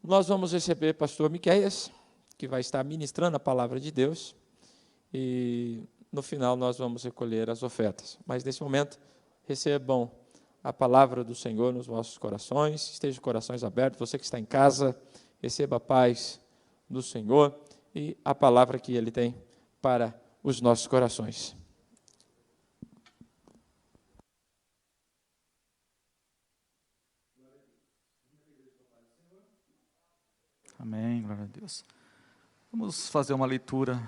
Nós vamos receber pastor Miqueias, que vai estar ministrando a palavra de Deus, e no final nós vamos recolher as ofertas. Mas nesse momento, recebam a palavra do Senhor nos vossos corações, estejam corações abertos, você que está em casa, receba a paz do Senhor e a palavra que Ele tem para os nossos corações. Amém, glória a Deus. Vamos fazer uma leitura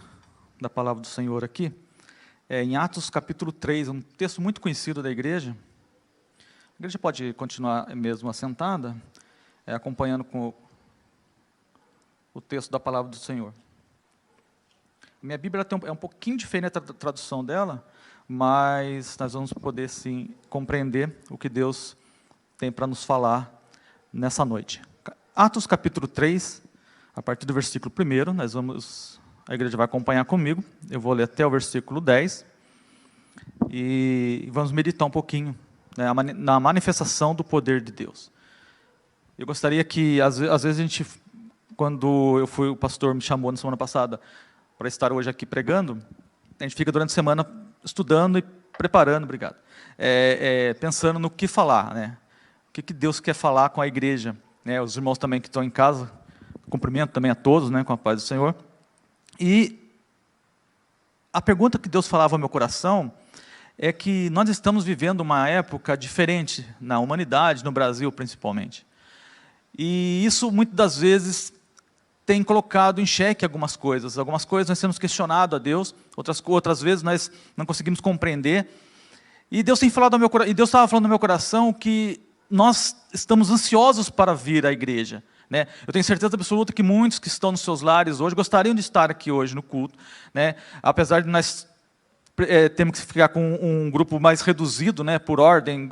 da palavra do Senhor aqui. Em Atos capítulo 3, um texto muito conhecido da igreja. A igreja pode continuar mesmo assentada, acompanhando com o texto da palavra do Senhor. A minha Bíblia é um pouquinho diferente a tradução dela, mas nós vamos poder sim compreender o que Deus tem para nos falar nessa noite. Atos capítulo 3, a partir do versículo 1, a igreja vai acompanhar comigo, eu vou ler até o versículo 10, e vamos meditar um pouquinho, né, na manifestação do poder de Deus. Eu gostaria que, às vezes a gente, quando o pastor me chamou na semana passada, para estar hoje aqui pregando, a gente fica durante a semana estudando e preparando, obrigado, pensando no que falar, né, o que Deus quer falar com a igreja. Os irmãos também que estão em casa, cumprimento também a todos, né, com a paz do Senhor. E a pergunta que Deus falava ao meu coração é que nós estamos vivendo uma época diferente na humanidade, no Brasil principalmente. E isso muitas das vezes tem colocado em xeque algumas coisas nós temos questionado a Deus, outras vezes nós não conseguimos compreender. E Deus tem falado ao meu coração, e Deus estava falando no meu coração que nós estamos ansiosos para vir à igreja, né? Eu tenho certeza absoluta que muitos que estão nos seus lares hoje gostariam de estar aqui hoje no culto, né? Apesar de nós termos que ficar com um grupo mais reduzido, né, por ordem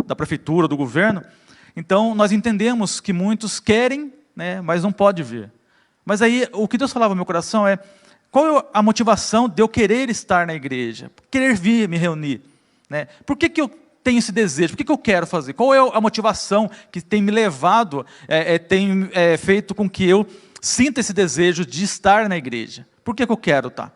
da prefeitura, do governo. Então nós entendemos que muitos querem, né, mas não pode vir. Mas aí o que Deus falava no meu coração é: qual é a motivação de eu querer estar na igreja, querer vir me reunir, né? Por que eu tenho esse desejo? Por que eu quero fazer? Qual é a motivação que tem me levado, tem feito com que eu sinta esse desejo de estar na igreja? Por que eu quero estar?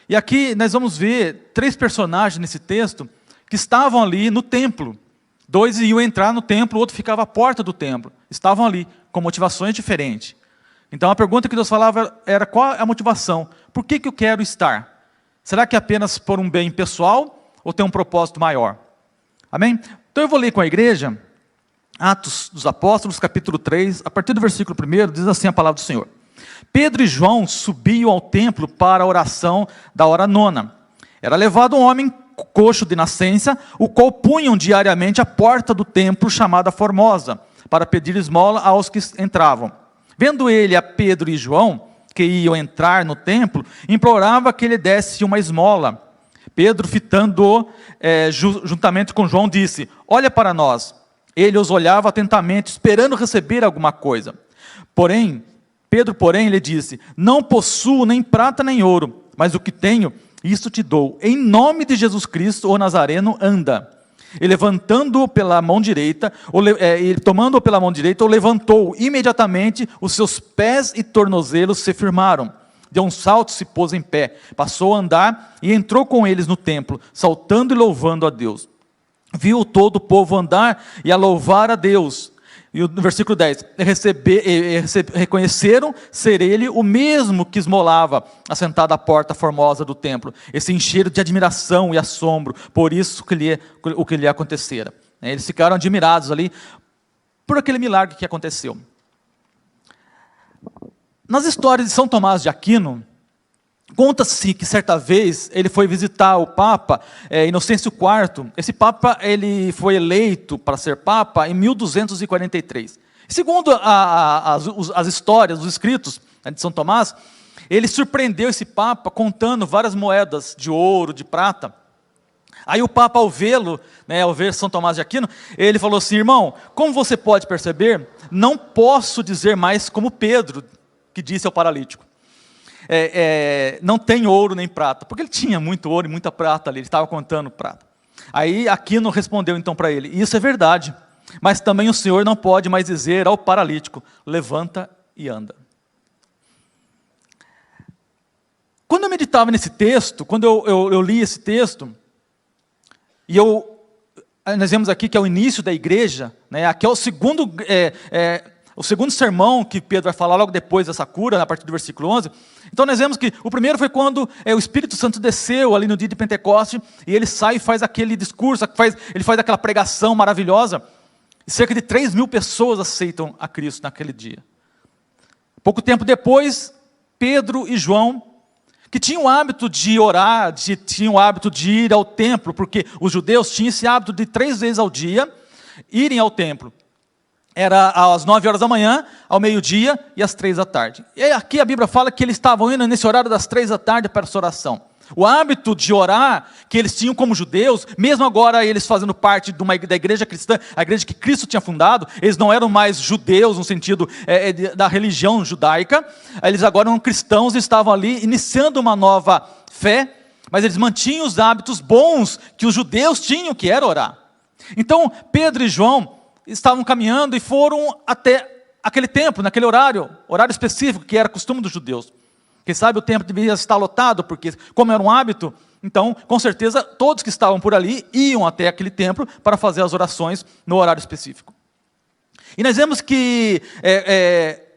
E aqui nós vamos ver 3 personagens nesse texto que estavam ali no templo. 2 iam entrar no templo, o outro ficava à porta do templo. Estavam ali com motivações diferentes. Então a pergunta que Deus falava era: qual é a motivação? Por que eu quero estar? Será que é apenas por um bem pessoal ou tem um propósito maior? Amém? Então eu vou ler com a igreja, Atos dos Apóstolos, capítulo 3, a partir do versículo 1, diz assim a palavra do Senhor. Pedro e João subiam ao templo para a oração da hora 9. Era levado um homem coxo de nascença, o qual punham diariamente à porta do templo chamada Formosa, para pedir esmola aos que entravam. Vendo ele a Pedro e João, que iam entrar no templo, implorava que ele desse uma esmola. Pedro, fitando-o juntamente com João, disse: olha para nós. Ele os olhava atentamente, esperando receber alguma coisa. Pedro, lhe disse: não possuo nem prata nem ouro, mas o que tenho, isto te dou. Em nome de Jesus Cristo, o Nazareno, anda. E levantando-o pela mão direita, tomando-o pela mão direita, o levantou. Imediatamente, os seus pés e tornozelos se firmaram. Deu um salto, se pôs em pé, passou a andar e entrou com eles no templo, saltando e louvando a Deus. Viu todo o povo andar e a louvar a Deus. E no versículo 10, reconheceram ser ele o mesmo que esmolava, assentado à porta formosa do templo. Esse encheram de admiração e assombro, por isso o que lhe acontecera. Eles ficaram admirados ali, por aquele milagre que aconteceu. Nas histórias de São Tomás de Aquino, conta-se que certa vez ele foi visitar o Papa Inocêncio IV. Esse Papa ele foi eleito para ser Papa em 1243. Segundo as histórias, os escritos de São Tomás, ele surpreendeu esse Papa contando várias moedas de ouro, de prata. Aí o Papa, ao vê-lo, ao ver São Tomás de Aquino, ele falou assim: irmão, como você pode perceber, não posso dizer mais como Pedro, que disse ao paralítico. Não tem ouro nem prata, porque ele tinha muito ouro e muita prata ali, ele estava contando prata. Aí Aquino respondeu então para ele: isso é verdade, Mas também o Senhor não pode mais dizer ao paralítico: levanta e anda. Quando eu meditava nesse texto, quando eu li esse texto, e nós vemos aqui que é o início da igreja, né? Aqui é o segundo sermão que Pedro vai falar logo depois dessa cura, a partir do versículo 11. Então nós vemos que o primeiro foi quando o Espírito Santo desceu ali no dia de Pentecoste, e ele sai e faz aquele discurso, ele faz aquela pregação maravilhosa, e cerca de 3.000 pessoas aceitam a Cristo naquele dia. Pouco tempo depois, Pedro e João, que tinham o hábito de orar, tinham o hábito de ir ao templo, porque os judeus tinham esse hábito de 3 vezes ao dia irem ao templo. Era às 9 horas da manhã, ao meio-dia e às 3 da tarde. E aqui a Bíblia fala que eles estavam indo nesse horário das 3 da tarde para essa oração. O hábito de orar que eles tinham como judeus, mesmo agora eles fazendo parte da igreja cristã, a igreja que Cristo tinha fundado, eles não eram mais judeus no sentido da religião judaica, eles agora eram cristãos e estavam ali iniciando uma nova fé, mas eles mantinham os hábitos bons que os judeus tinham, que era orar. Então Pedro e João estavam caminhando e foram até aquele templo, naquele horário específico que era costume dos judeus. Quem sabe o templo devia estar lotado, porque como era um hábito, então, com certeza, todos que estavam por ali iam até aquele templo para fazer as orações no horário específico. E nós vemos que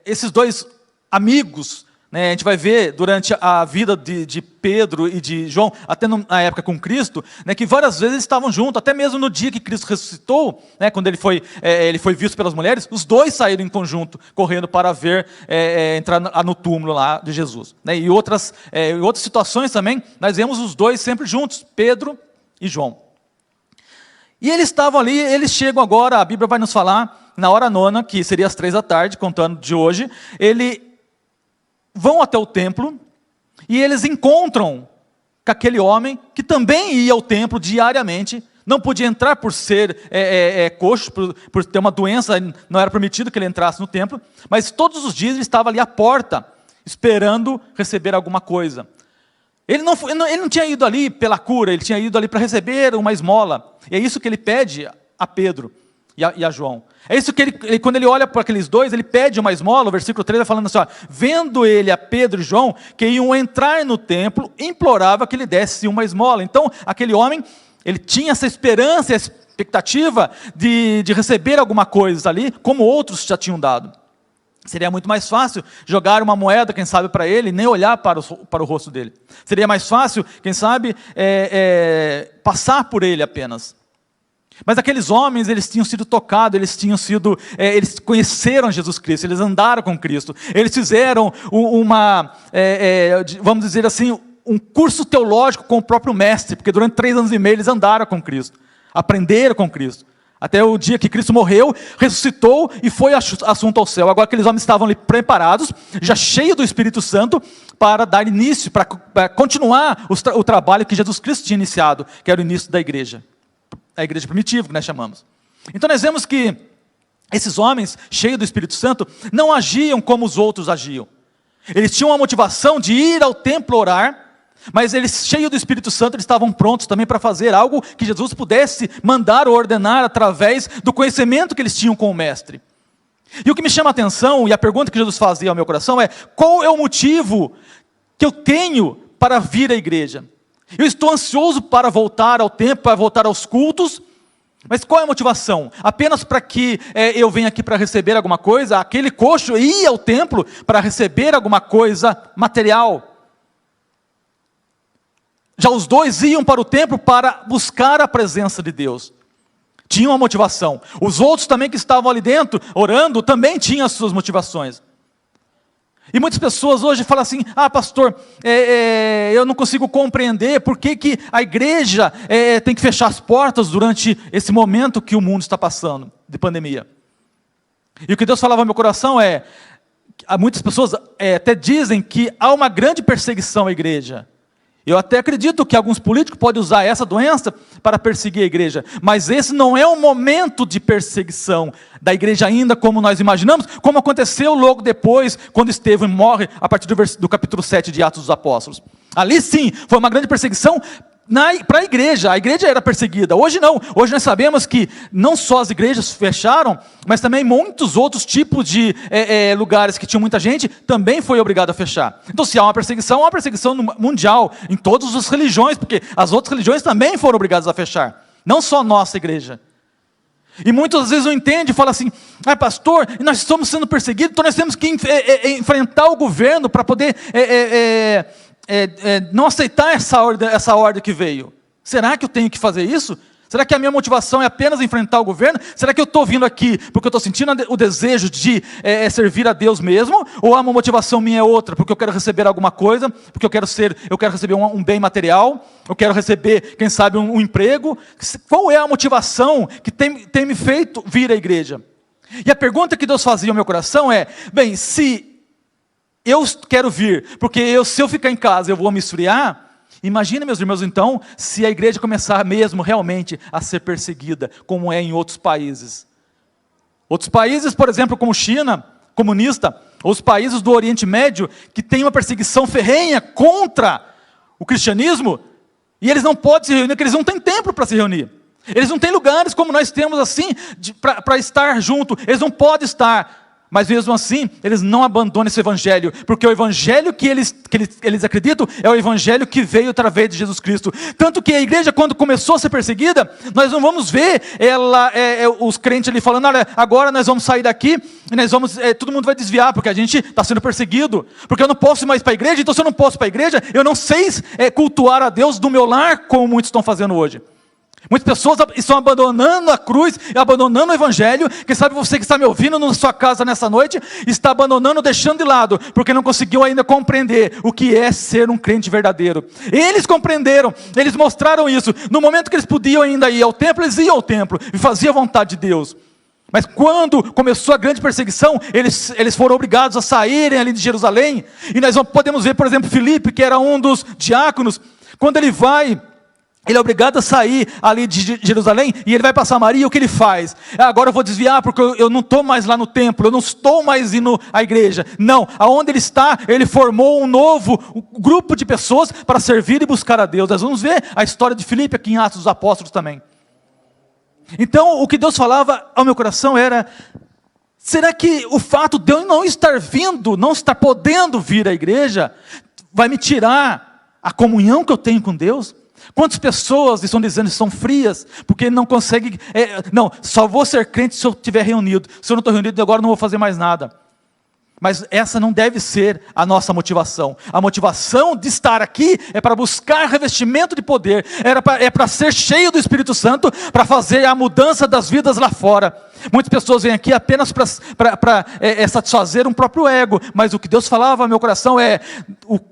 esses dois amigos, né, a gente vai ver durante a vida de Pedro e de João, até na época com Cristo, né, que várias vezes eles estavam juntos, até mesmo no dia que Cristo ressuscitou, né, quando ele foi visto pelas mulheres, os dois saíram em conjunto, correndo para ver, entrar no túmulo lá de Jesus. Né, e em outras situações também, nós vemos os dois sempre juntos, Pedro e João. E eles estavam ali, eles chegam agora, a Bíblia vai nos falar, na hora nona, que seria às 3 da tarde, contando de hoje, vão até o templo e eles encontram com aquele homem que também ia ao templo diariamente, não podia entrar por ser coxo, por ter uma doença, não era permitido que ele entrasse no templo, mas todos os dias ele estava ali à porta, esperando receber alguma coisa. Ele não tinha ido ali pela cura, ele tinha ido ali para receber uma esmola, e é isso que ele pede a Pedro e a João. É isso que quando ele olha para aqueles dois, ele pede uma esmola, o versículo 3 vai falando assim, ó, vendo ele a Pedro e João, que iam entrar no templo, implorava que lhe desse uma esmola. Então, aquele homem, ele tinha essa esperança, essa expectativa de receber alguma coisa ali, como outros já tinham dado. Seria muito mais fácil jogar uma moeda, quem sabe, para ele, nem olhar para o rosto dele. Seria mais fácil, quem sabe, passar por ele apenas. Mas aqueles homens, eles tinham sido tocados, eles conheceram Jesus Cristo, eles andaram com Cristo, eles fizeram vamos dizer assim, um curso teológico com o próprio mestre, porque durante 3 anos e meio eles andaram com Cristo, aprenderam com Cristo, até o dia que Cristo morreu, ressuscitou e foi assunto ao céu. Agora aqueles homens estavam ali preparados, já cheios do Espírito Santo, para dar início, para continuar o trabalho que Jesus Cristo tinha iniciado, que era o início da igreja. A igreja primitiva, que nós chamamos. Então nós vemos que esses homens, cheios do Espírito Santo, não agiam como os outros agiam. Eles tinham a motivação de ir ao templo orar, mas eles, cheios do Espírito Santo, eles estavam prontos também para fazer algo que Jesus pudesse mandar ou ordenar através do conhecimento que eles tinham com o Mestre. E o que me chama a atenção, e a pergunta que Jesus fazia ao meu coração é, qual é o motivo que eu tenho para vir à igreja? Eu estou ansioso para voltar ao templo, para voltar aos cultos, mas qual é a motivação? Apenas para que eu venha aqui para receber alguma coisa? Aquele coxo ia ao templo para receber alguma coisa material. Já os dois iam para o templo para buscar a presença de Deus. Tinham uma motivação. Os outros também que estavam ali dentro, orando, também tinham as suas motivações. E muitas pessoas hoje falam assim, pastor, eu não consigo compreender por que a igreja tem que fechar as portas durante esse momento que o mundo está passando, de pandemia. E o que Deus falava ao meu coração muitas pessoas até dizem que há uma grande perseguição à igreja. Eu até acredito que alguns políticos podem usar essa doença para perseguir a igreja, mas esse não é um momento de perseguição da igreja ainda como nós imaginamos, como aconteceu logo depois, quando Estevão morre, a partir do capítulo 7 de Atos dos Apóstolos. Ali sim, foi uma grande perseguição para a igreja era perseguida. Hoje não, hoje nós sabemos que não só as igrejas fecharam, mas também muitos outros tipos de lugares que tinham muita gente, também foi obrigado a fechar. Então se há uma perseguição mundial, em todas as religiões, porque as outras religiões também foram obrigadas a fechar, não só a nossa igreja. E muitas vezes não entende e fala assim, pastor, nós estamos sendo perseguidos, então nós temos que enfrentar o governo para poder não aceitar essa ordem que veio. Será que eu tenho que fazer isso? Será que a minha motivação é apenas enfrentar o governo? Será que eu estou vindo aqui porque eu estou sentindo o desejo de servir a Deus mesmo? Ou a motivação minha é outra? Porque eu quero receber alguma coisa? Porque eu quero receber um bem material? Eu quero receber, quem sabe, um emprego? Qual é a motivação que tem me feito vir à igreja? E a pergunta que Deus fazia ao meu coração é, bem, se eu quero vir, porque se eu ficar em casa eu vou me esfriar, imagina, meus irmãos, então, se a igreja começar mesmo realmente a ser perseguida, como é em outros países. Outros países, por exemplo, como China, comunista, ou os países do Oriente Médio, que tem uma perseguição ferrenha contra o cristianismo, e eles não podem se reunir, porque eles não têm templo para se reunir. Eles não têm lugares como nós temos assim, para estar junto, eles não podem estar. Mas mesmo assim, eles não abandonam esse evangelho, porque o evangelho que eles acreditam é o evangelho que veio através de Jesus Cristo. Tanto que a igreja, quando começou a ser perseguida, nós não vamos ver os crentes ali falando, olha, agora nós vamos sair daqui, e nós vamos, todo mundo vai desviar, porque a gente está sendo perseguido, porque eu não posso ir mais para a igreja, então se eu não posso ir para a igreja, eu não sei cultuar a Deus do meu lar, como muitos estão fazendo hoje. Muitas pessoas estão abandonando a cruz, abandonando o evangelho. Quem sabe você que está me ouvindo na sua casa nessa noite, está abandonando, deixando de lado, porque não conseguiu ainda compreender o que é ser um crente verdadeiro. Eles compreenderam, eles mostraram isso. No momento que eles podiam ainda ir ao templo, eles iam ao templo e faziam a vontade de Deus. Mas quando começou a grande perseguição, eles foram obrigados a saírem ali de Jerusalém. E nós podemos ver, por exemplo, Filipe, que era um dos diáconos, quando ele é obrigado a sair ali de Jerusalém, e ele vai para Samaria, e o que ele faz? Agora eu vou desviar, porque eu não estou mais lá no templo, eu não estou mais indo à igreja. Não, aonde ele está, ele formou um novo grupo de pessoas para servir e buscar a Deus. Nós vamos ver a história de Filipe aqui em Atos dos Apóstolos também. Então, o que Deus falava ao meu coração era, será que o fato de eu não estar vindo, não estar podendo vir à igreja, vai me tirar a comunhão que eu tenho com Deus? Quantas pessoas estão dizendo que são frias, porque não conseguem, só vou ser crente se eu estiver reunido, se eu não estou reunido agora não vou fazer mais nada. Mas essa não deve ser a nossa motivação. A motivação de estar aqui é para buscar revestimento de poder, é para ser cheio do Espírito Santo, para fazer a mudança das vidas lá fora. Muitas pessoas vêm aqui apenas para satisfazer um próprio ego, mas o que Deus falava no meu coração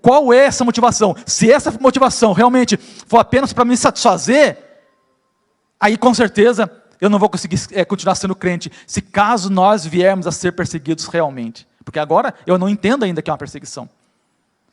qual é essa motivação? Se essa motivação realmente for apenas para me satisfazer, aí com certeza eu não vou conseguir continuar sendo crente, se caso nós viermos a ser perseguidos realmente. Porque agora eu não entendo ainda que é uma perseguição.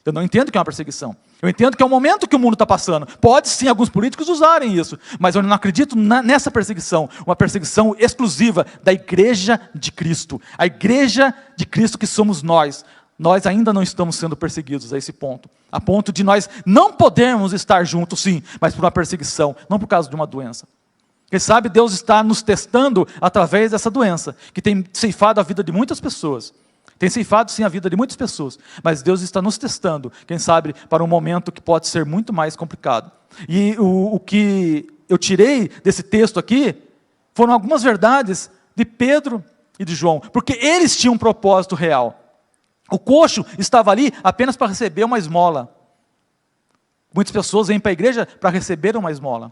Eu não entendo que é uma perseguição. Eu entendo que é o momento que o mundo está passando. Pode sim alguns políticos usarem isso, mas eu não acredito nessa perseguição. Uma perseguição exclusiva da igreja de Cristo. A igreja de Cristo que somos nós. Nós ainda não estamos sendo perseguidos a esse ponto. A ponto de nós não podermos estar juntos sim, mas por uma perseguição, não por causa de uma doença. Quem sabe Deus está nos testando através dessa doença, que tem ceifado a vida de muitas pessoas. Tem ceifado sim a vida de muitas pessoas, mas Deus está nos testando, quem sabe, para um momento que pode ser muito mais complicado. E o que eu tirei desse texto aqui, foram algumas verdades de Pedro e de João, porque eles tinham um propósito real. O coxo estava ali apenas para receber uma esmola. Muitas pessoas vêm para a igreja para receber uma esmola.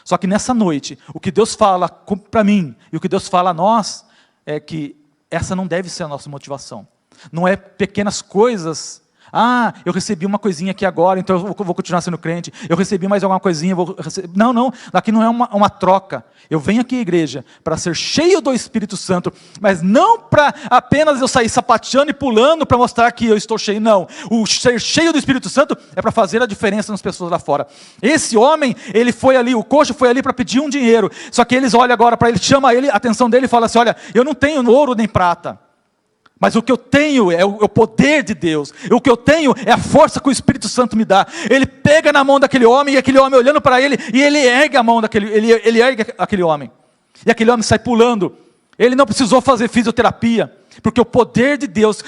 Só que nessa noite, o que Deus fala para mim, e o que Deus fala a nós, é que essa não deve ser a nossa motivação. Não é pequenas coisas. Eu recebi uma coisinha aqui agora, então eu vou continuar sendo crente. Eu recebi mais alguma coisinha, vou receber. Não. Aqui não é uma troca. Eu venho aqui à igreja para ser cheio do Espírito Santo, mas não para apenas eu sair sapateando e pulando para mostrar que eu estou cheio. Não. O ser cheio do Espírito Santo é para fazer a diferença nas pessoas lá fora. Esse homem, ele foi ali, o coxo foi ali para pedir um dinheiro. Só que eles olham agora para ele, chama ele, a atenção dele e fala assim, olha, eu não tenho ouro nem prata. Mas o que eu tenho é o poder de Deus. O que eu tenho é a força que o Espírito Santo me dá. Ele pega na mão daquele homem, e aquele homem olhando para ele, e ele ergue a mão daquele, ele ergue aquele homem. E aquele homem sai pulando. Ele não precisou fazer fisioterapia, porque o poder de Deus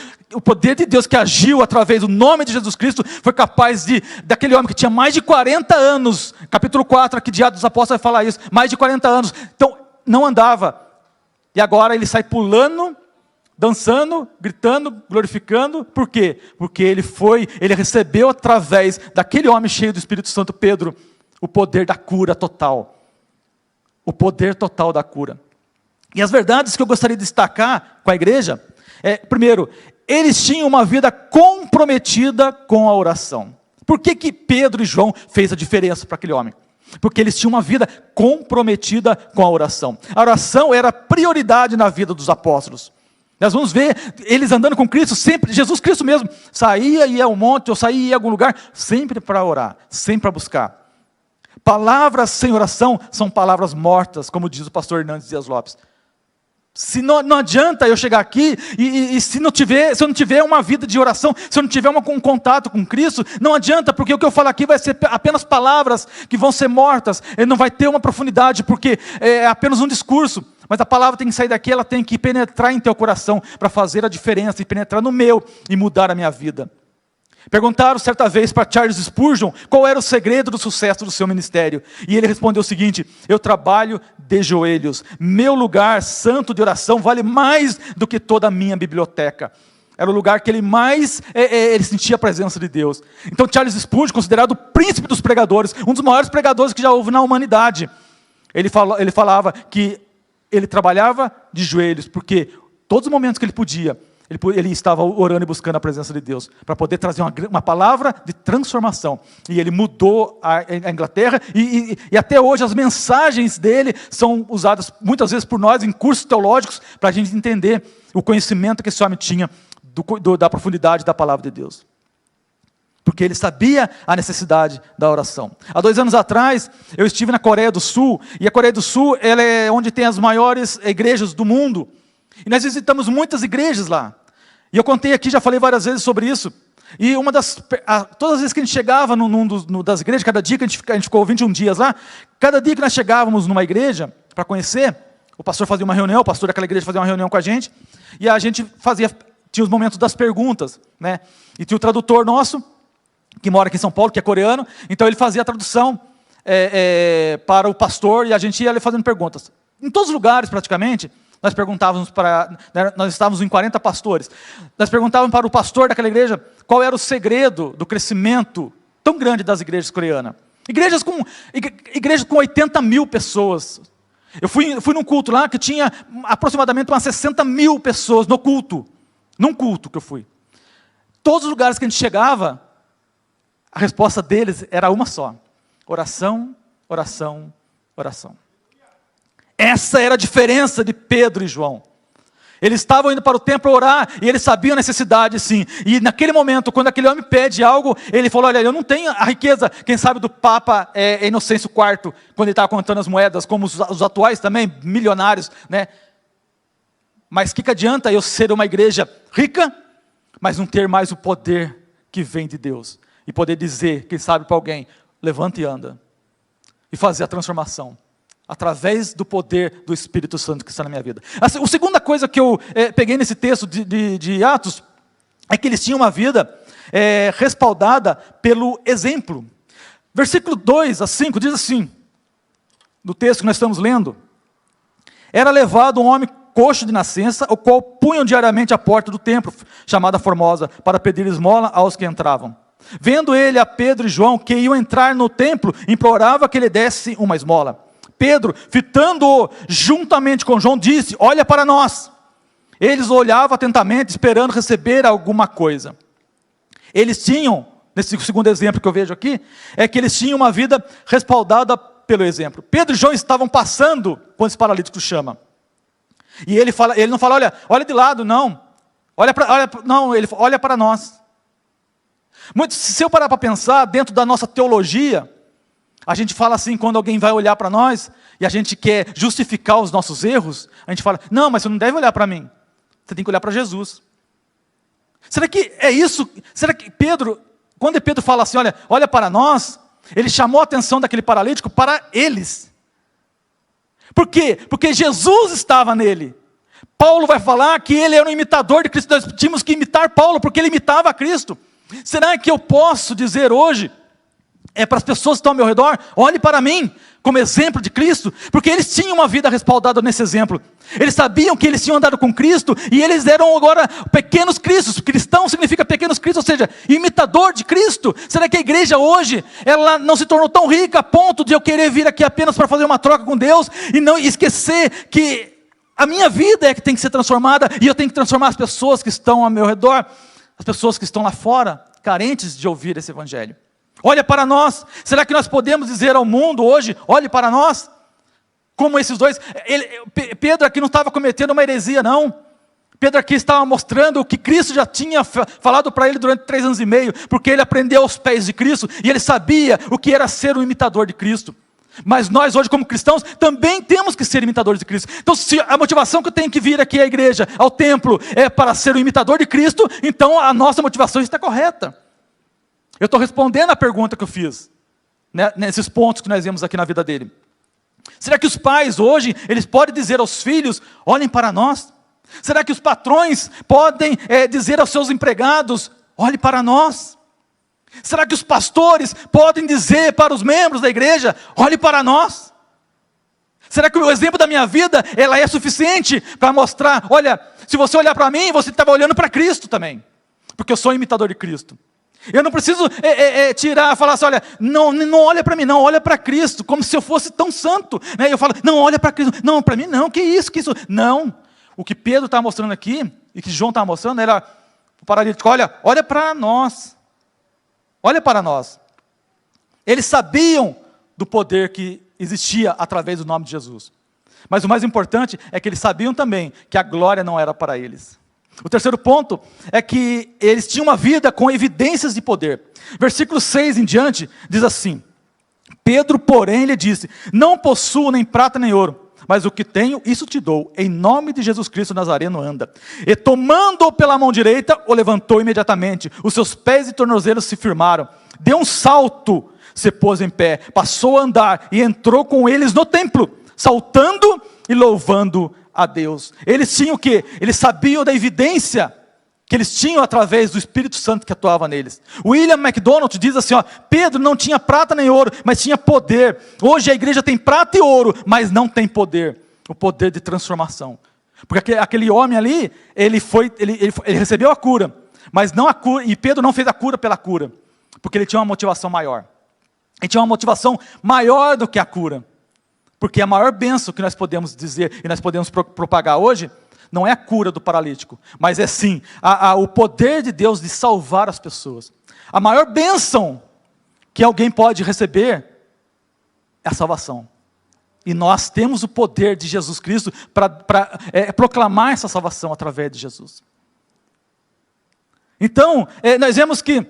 que agiu através do nome de Jesus Cristo, foi capaz daquele homem que tinha mais de 40 anos, capítulo 4 aqui de Atos dos Apóstolos vai falar isso, mais de 40 anos, então não andava, e agora ele sai pulando, dançando, gritando, glorificando. Por quê? Porque ele recebeu através daquele homem cheio do Espírito Santo, Pedro, o poder da cura total. O poder total da cura. E as verdades que eu gostaria de destacar com a igreja, primeiro, eles tinham uma vida comprometida com a oração. Por que Pedro e João fez a diferença para aquele homem? Porque eles tinham uma vida comprometida com a oração. A oração era prioridade na vida dos apóstolos. Nós vamos ver eles andando com Cristo, sempre, Jesus Cristo mesmo, saía e ia ao monte, ou saía e ia a algum lugar, sempre para orar, sempre para buscar. Palavras sem oração são palavras mortas, como diz o pastor Hernandes Dias Lopes. Se não adianta eu chegar aqui e se eu não tiver uma vida de oração, se eu não tiver um contato com Cristo, não adianta, porque o que eu falo aqui vai ser apenas palavras que vão ser mortas, ele não vai ter uma profundidade, porque é apenas um discurso, mas a palavra tem que sair daqui, ela tem que penetrar em teu coração, para fazer a diferença, e penetrar no meu, e mudar a minha vida. Perguntaram certa vez para Charles Spurgeon qual era o segredo do sucesso do seu ministério. E ele respondeu o seguinte: eu trabalho de joelhos. Meu lugar santo de oração vale mais do que toda a minha biblioteca. Era o lugar que ele mais ele sentia a presença de Deus. Então Charles Spurgeon, considerado o príncipe dos pregadores, um dos maiores pregadores que já houve na humanidade, ele falava que ele trabalhava de joelhos, porque todos os momentos que ele podia, ele estava orando e buscando a presença de Deus, para poder trazer uma palavra de transformação. E ele mudou a Inglaterra, e até hoje as mensagens dele são usadas muitas vezes por nós em cursos teológicos, para a gente entender o conhecimento que esse homem tinha da profundidade da palavra de Deus. Porque ele sabia a necessidade da oração. Há 2 anos atrás, eu estive na Coreia do Sul, e a Coreia do Sul ela é onde tem as maiores igrejas do mundo. E nós visitamos muitas igrejas lá. E eu contei aqui, já falei várias vezes sobre isso. E todas as vezes que a gente chegava das igrejas, cada dia que a gente ficou 21 dias lá, cada dia que nós chegávamos numa igreja para conhecer, o pastor fazia uma reunião, o pastor daquela igreja fazia uma reunião com a gente, e a gente tinha os momentos das perguntas, né? E tinha o tradutor nosso, que mora aqui em São Paulo, que é coreano, então ele fazia a tradução para o pastor, e a gente ia ali fazendo perguntas. Em todos os lugares, praticamente, nós perguntávamos nós estávamos em 40 pastores, nós perguntávamos para o pastor daquela igreja qual era o segredo do crescimento tão grande das igrejas coreanas. Igrejas com 80 mil pessoas. Eu fui num culto lá que tinha aproximadamente umas 60 mil pessoas no culto, num culto que eu fui. Todos os lugares que a gente chegava, a resposta deles era uma só: oração, oração, oração. Essa era a diferença de Pedro e João. Eles estavam indo para o templo orar, e eles sabiam a necessidade, sim. E naquele momento, quando aquele homem pede algo, ele falou: olha, eu não tenho a riqueza, quem sabe, do Papa Inocêncio IV, quando ele estava contando as moedas, como os atuais também, milionários, né? Mas o que adianta eu ser uma igreja rica, mas não ter mais o poder que vem de Deus? E poder dizer, quem sabe, para alguém: levanta e anda. E fazer a transformação através do poder do Espírito Santo que está na minha vida. A segunda coisa que eu peguei nesse texto de Atos, é que eles tinham uma vida respaldada pelo exemplo. Versículo 2 a 5 diz assim, no texto que nós estamos lendo: era levado um homem coxo de nascença, o qual punham diariamente à porta do templo, chamada Formosa, para pedir esmola aos que entravam. Vendo ele a Pedro e João, que iam entrar no templo, implorava que lhe desse uma esmola. Pedro, fitando-o juntamente com João, disse: olha para nós. Eles olhavam atentamente, esperando receber alguma coisa. Eles tinham, nesse segundo exemplo que eu vejo aqui, é que eles tinham uma vida respaldada pelo exemplo. Pedro e João estavam passando quando esse paralítico chama. E ele não fala: olha de lado, não. Ele olha para nós. Se eu parar para pensar, dentro da nossa teologia, a gente fala assim, quando alguém vai olhar para nós, e a gente quer justificar os nossos erros, a gente fala: não, mas você não deve olhar para mim, você tem que olhar para Jesus. Será que é isso? Será que Pedro, quando Pedro fala assim, olha para nós, ele chamou a atenção daquele paralítico para eles. Por quê? Porque Jesus estava nele. Paulo vai falar que ele era um imitador de Cristo. Nós tínhamos que imitar Paulo, porque ele imitava a Cristo. Será que eu posso dizer hoje, para as pessoas que estão ao meu redor, olhe para mim, como exemplo de Cristo? Porque eles tinham uma vida respaldada nesse exemplo. Eles sabiam que eles tinham andado com Cristo, e eles eram agora pequenos cristos. Cristão significa pequenos cristos, ou seja, imitador de Cristo. Será que a igreja hoje, ela não se tornou tão rica a ponto de eu querer vir aqui apenas para fazer uma troca com Deus, e não esquecer que a minha vida é que tem que ser transformada, e eu tenho que transformar as pessoas que estão ao meu redor, as pessoas que estão lá fora, carentes de ouvir esse evangelho. Olha para nós. Será que nós podemos dizer ao mundo hoje, olhe para nós? Como esses dois, Pedro aqui não estava cometendo uma heresia, não. Pedro aqui estava mostrando o que Cristo já tinha falado para ele durante 3 anos e meio, porque ele aprendeu aos pés de Cristo, e ele sabia o que era ser um imitador de Cristo. Mas nós hoje, como cristãos, também temos que ser imitadores de Cristo. Então, se a motivação que eu tenho que vir aqui à igreja, ao templo, é para ser um imitador de Cristo, então a nossa motivação está correta. Eu estou respondendo a pergunta que eu fiz, né, nesses pontos que nós vemos aqui na vida dele. Será que os pais hoje, eles podem dizer aos filhos, olhem para nós? Será que os patrões podem dizer aos seus empregados, olhe para nós? Será que os pastores podem dizer para os membros da igreja, olhe para nós? Será que o exemplo da minha vida, ela é suficiente para mostrar, olha, se você olhar para mim, você estava olhando para Cristo também, porque eu sou imitador de Cristo. Eu não preciso falar assim, olha, não olha para mim, não, olha para Cristo, como se eu fosse tão santo, né? Eu falo, não, olha para Cristo, não, para mim não, que isso, não. O que Pedro está mostrando aqui, e que João está mostrando, era o paralítico, olha para nós, olha para nós. Eles sabiam do poder que existia através do nome de Jesus, mas o mais importante é que eles sabiam também que a glória não era para eles. O terceiro ponto é que eles tinham uma vida com evidências de poder. Versículo 6 em diante diz assim: Pedro, porém, lhe disse, não possuo nem prata nem ouro, mas o que tenho, isso te dou, em nome de Jesus Cristo Nazareno anda. E tomando-o pela mão direita, o levantou imediatamente, os seus pés e tornozelos se firmaram, deu um salto, se pôs em pé, passou a andar e entrou com eles no templo, saltando e louvando a Deus. Eles tinham o quê? Eles sabiam da evidência que eles tinham através do Espírito Santo que atuava neles. William MacDonald diz assim, Pedro não tinha prata nem ouro, mas tinha poder. Hoje a igreja tem prata e ouro, mas não tem poder. O poder de transformação. Porque aquele homem ali, ele recebeu a cura, mas não a cura, e Pedro não fez a cura pela cura, porque ele tinha uma motivação maior. Ele tinha uma motivação maior do que a cura. Porque a maior bênção que nós podemos dizer e nós podemos propagar hoje, não é a cura do paralítico, mas é sim o poder de Deus de salvar as pessoas. A maior bênção que alguém pode receber é a salvação. E nós temos o poder de Jesus Cristo para proclamar essa salvação através de Jesus. Então, nós vemos que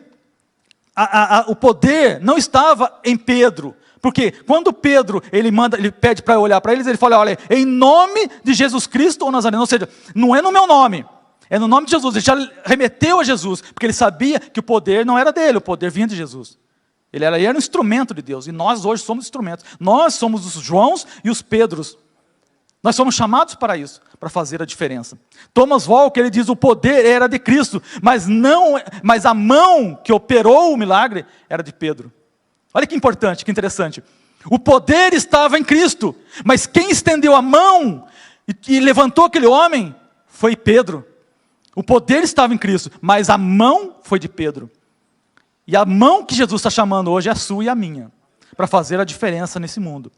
o poder não estava em Pedro. Porque quando Pedro, ele pede para olhar para eles, ele fala, olha, em nome de Jesus Cristo ou Nazareno, ou seja, não é no meu nome, é no nome de Jesus. Ele já remeteu a Jesus, porque ele sabia que o poder não era dele, o poder vinha de Jesus. Ele era um instrumento de Deus, e nós hoje somos instrumentos. Nós somos os Joãos e os Pedros. Nós somos chamados para isso, para fazer a diferença. Thomas Walker, ele diz, o poder era de Cristo, mas a mão que operou o milagre era de Pedro. Olha que importante, que interessante. O poder estava em Cristo, mas quem estendeu a mão e levantou aquele homem foi Pedro. O poder estava em Cristo, mas a mão foi de Pedro. E a mão que Jesus está chamando hoje é a sua e a minha, para fazer a diferença nesse mundo.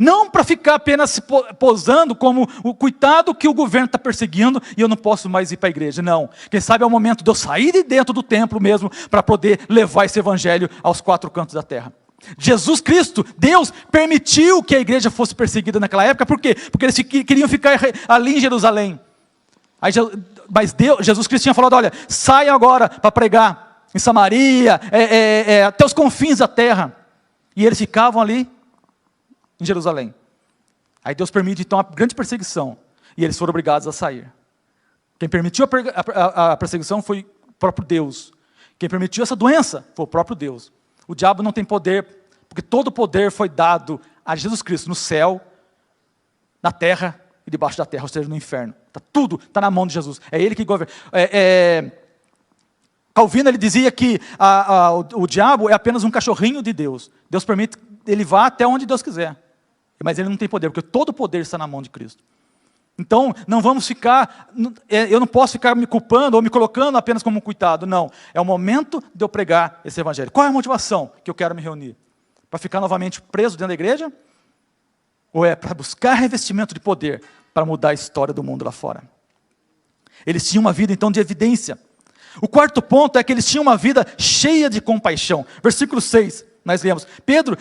Não para ficar apenas se posando como o coitado que o governo está perseguindo e eu não posso mais ir para a igreja. Não. Quem sabe é o momento de eu sair de dentro do templo mesmo para poder levar esse evangelho aos 4 cantos da terra. Jesus Cristo, Deus, permitiu que a igreja fosse perseguida naquela época. Por quê? Porque eles queriam ficar ali em Jerusalém. Mas Jesus Cristo tinha falado, olha, saiam agora para pregar em Samaria, até os confins da terra. E eles ficavam ali em Jerusalém. Aí Deus permite então uma grande perseguição, e eles foram obrigados a sair. Quem permitiu a perseguição foi o próprio Deus. Quem permitiu essa doença foi o próprio Deus. O diabo não tem poder, porque todo o poder foi dado a Jesus Cristo no céu, na terra e debaixo da terra, ou seja, no inferno. Tudo está na mão de Jesus. É Ele que governa. Calvino ele dizia que o diabo é apenas um cachorrinho de Deus. Deus permite ele vá até onde Deus quiser. Mas ele não tem poder, porque todo o poder está na mão de Cristo. Então, não vamos ficar, eu não posso ficar me culpando ou me colocando apenas como um coitado, não. É o momento de eu pregar esse evangelho. Qual é a motivação que eu quero me reunir? Para ficar novamente preso dentro da igreja? Ou é para buscar revestimento de poder para mudar a história do mundo lá fora? Eles tinham uma vida, então, de evidência. O quarto ponto é que eles tinham uma vida cheia de compaixão. Versículo 6. Nós lemos, Pedro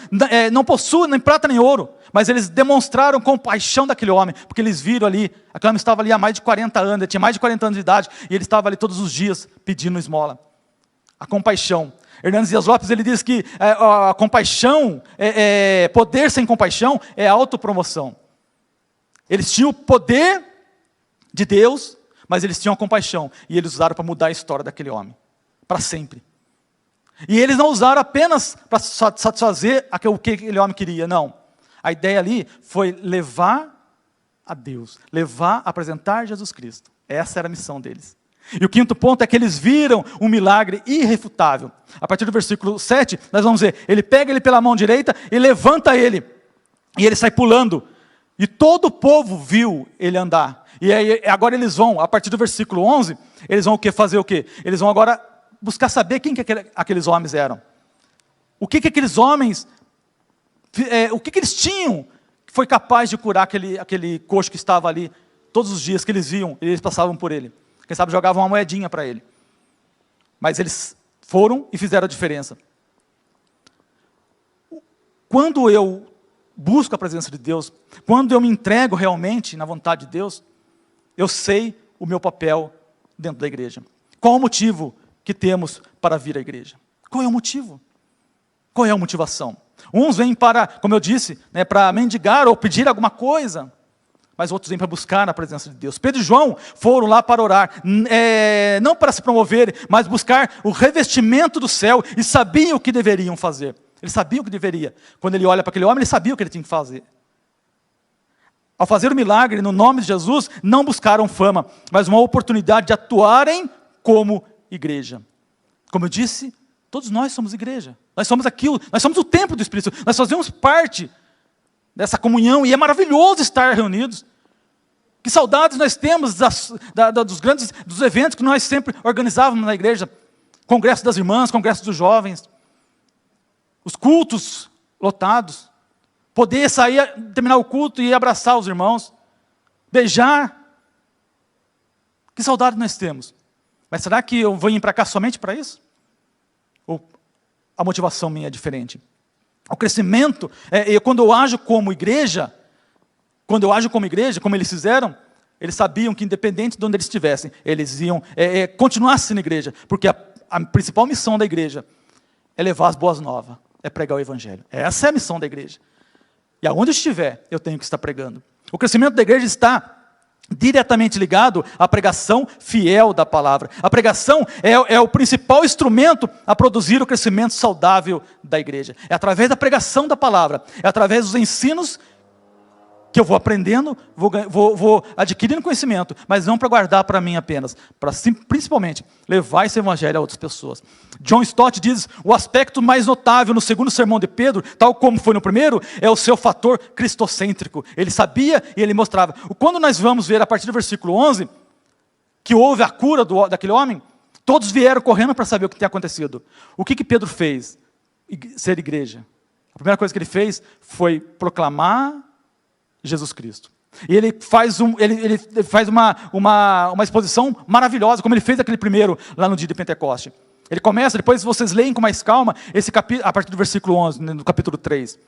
não possui nem prata nem ouro, mas eles demonstraram compaixão daquele homem, porque eles viram ali, aquele homem estava ali há mais de 40 anos, ele tinha mais de 40 anos de idade, e ele estava ali todos os dias pedindo esmola. A compaixão. Hernandes Dias Lopes, ele diz que a compaixão, poder sem compaixão é autopromoção. Eles tinham o poder de Deus, mas eles tinham a compaixão, e eles usaram para mudar a história daquele homem, para sempre. E eles não usaram apenas para satisfazer o que aquele homem queria, não. A ideia ali foi levar a Deus, apresentar Jesus Cristo. Essa era a missão deles. E o quinto ponto é que eles viram um milagre irrefutável. A partir do versículo 7, nós vamos ver, ele pega ele pela mão direita e levanta ele. E ele sai pulando. E todo o povo viu ele andar. E aí, agora eles vão, a partir do versículo 11, eles vão fazer o quê? Eles vão agora buscar saber quem que aqueles homens eram. O que aqueles homens, o que eles tinham que foi capaz de curar aquele coxo que estava ali, todos os dias que eles viam, eles passavam por ele. Quem sabe jogavam uma moedinha para ele. Mas eles foram e fizeram a diferença. Quando eu busco a presença de Deus, quando eu me entrego realmente na vontade de Deus, eu sei o meu papel dentro da igreja. Qual o motivo que temos para vir à igreja? Qual é o motivo? Qual é a motivação? Uns vêm para, como eu disse, para mendigar ou pedir alguma coisa, mas outros vêm para buscar a presença de Deus. Pedro e João foram lá para orar, não para se promoverem, mas buscar o revestimento do céu, e sabiam o que deveriam fazer. Eles sabiam o que deveria. Quando ele olha para aquele homem, ele sabia o que ele tinha que fazer. Ao fazer o milagre no nome de Jesus, não buscaram fama, mas uma oportunidade de atuarem como igreja. Como eu disse, todos nós somos igreja. Nós somos aquilo, nós somos o templo do Espírito Santo. Nós fazemos parte dessa comunhão, e é maravilhoso estar reunidos. Que saudades nós temos dos eventos que nós sempre organizávamos na igreja. Congresso das irmãs, congresso dos jovens. Os cultos lotados. Poder sair, terminar o culto e abraçar os irmãos. Beijar. Que saudade nós temos. Mas será que eu vou ir para cá somente para isso? Ou a motivação minha é diferente? O crescimento, quando eu ajo como igreja, como eles fizeram, eles sabiam que independente de onde eles estivessem, eles iam continuar sendo igreja, porque a principal missão da igreja é levar as boas novas, é pregar o evangelho. Essa é a missão da igreja. E aonde eu estiver, eu tenho que estar pregando. O crescimento da igreja está diretamente ligado à pregação fiel da palavra. A pregação é o principal instrumento a produzir o crescimento saudável da igreja. É através da pregação da palavra, é através dos ensinos que eu vou aprendendo, vou adquirindo conhecimento, mas não para guardar para mim apenas, para principalmente levar esse evangelho a outras pessoas. John Stott diz, o aspecto mais notável no segundo sermão de Pedro, tal como foi no primeiro, é o seu fator cristocêntrico. Ele sabia e ele mostrava. Quando nós vamos ver a partir do versículo 11, que houve a cura daquele homem, todos vieram correndo para saber o que tinha acontecido. O que Pedro fez? Ser igreja. A primeira coisa que ele fez foi proclamar Jesus Cristo. E ele faz uma exposição maravilhosa, como ele fez aquele primeiro, lá no dia de Pentecoste. Ele começa, depois vocês leem com mais calma, a partir do versículo 11, no capítulo 3.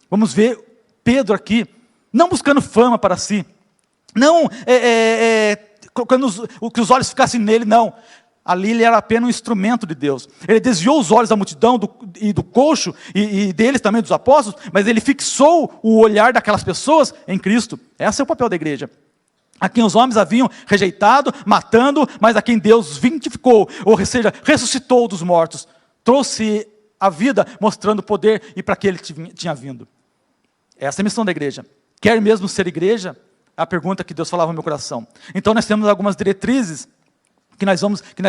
Vamos ver Pedro aqui, não buscando fama para si, não colocando que os olhos ficassem nele, não. Ali ele era apenas um instrumento de Deus. Ele desviou os olhos da multidão e do coxo, e deles também, dos apóstolos, mas ele fixou o olhar daquelas pessoas em Cristo. Esse é o papel da igreja. a quem os homens haviam rejeitado, matando, mas a quem Deus vivificou, ou seja, ressuscitou dos mortos, trouxe a vida, mostrando o poder e para que ele tinha vindo. Essa é a missão da igreja. Quer mesmo ser igreja? É a pergunta que Deus falava no meu coração. Então nós temos algumas diretrizes que nós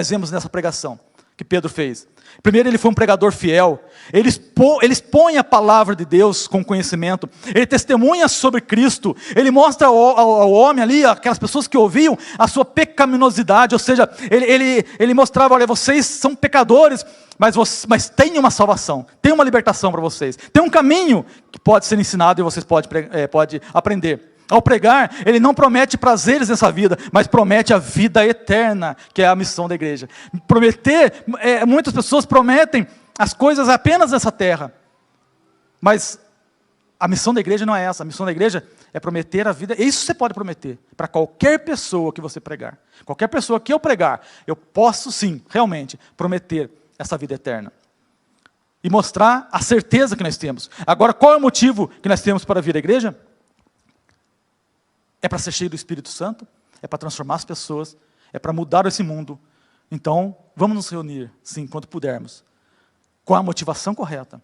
vemos nessa pregação que Pedro fez. Primeiro, ele foi um pregador fiel. Ele expõe a palavra de Deus com conhecimento. Ele testemunha sobre Cristo. Ele mostra ao homem ali, aquelas pessoas que ouviam, a sua pecaminosidade. Ou seja, ele mostrava, olha, vocês são pecadores, mas tem uma salvação, tem uma libertação para vocês. Tem um caminho que pode ser ensinado e vocês podem aprender. Ao pregar, ele não promete prazeres nessa vida, mas promete a vida eterna, que é a missão da igreja. Muitas pessoas prometem as coisas apenas nessa terra, mas a missão da igreja não é essa. A missão da igreja é prometer a vida. Isso você pode prometer para qualquer pessoa que você pregar. Qualquer pessoa que eu pregar, eu posso sim, realmente, prometer essa vida eterna. E mostrar a certeza que nós temos. Agora, qual é o motivo que nós temos para vir à igreja? É para ser cheio do Espírito Santo, é para transformar as pessoas, é para mudar esse mundo. Então, vamos nos reunir, sim, quando pudermos, com a motivação correta,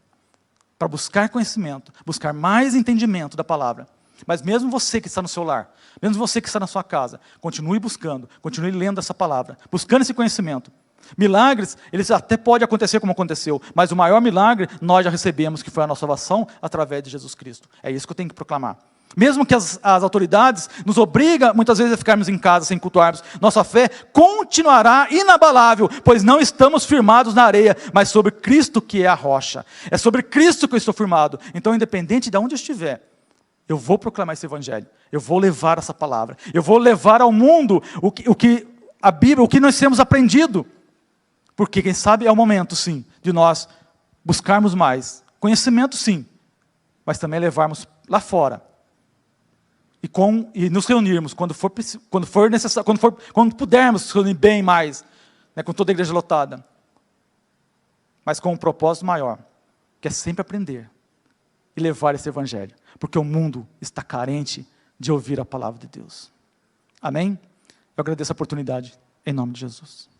para buscar conhecimento, buscar mais entendimento da palavra. Mas mesmo você que está no seu lar, mesmo você que está na sua casa, continue buscando, continue lendo essa palavra, buscando esse conhecimento. Milagres, eles até podem acontecer como aconteceu, mas o maior milagre nós já recebemos, que foi a nossa salvação através de Jesus Cristo. É isso que eu tenho que proclamar. Mesmo que as autoridades nos obrigam muitas vezes a ficarmos em casa sem cultuarmos, nossa fé continuará inabalável, pois não estamos firmados na areia, mas sobre Cristo que é a rocha. É sobre Cristo que eu estou firmado. Então, independente de onde eu estiver, eu vou proclamar esse evangelho, eu vou levar essa palavra, eu vou levar ao mundo o que a Bíblia, o que nós temos aprendido. Porque quem sabe é o momento, sim, de nós buscarmos mais conhecimento, sim, mas também levarmos lá fora. E nos reunirmos quando for necessário, quando pudermos nos reunir bem mais, né, com toda a igreja lotada. Mas com um propósito maior, que é sempre aprender e levar esse evangelho. Porque o mundo está carente de ouvir a palavra de Deus. Amém? Eu agradeço a oportunidade, em nome de Jesus.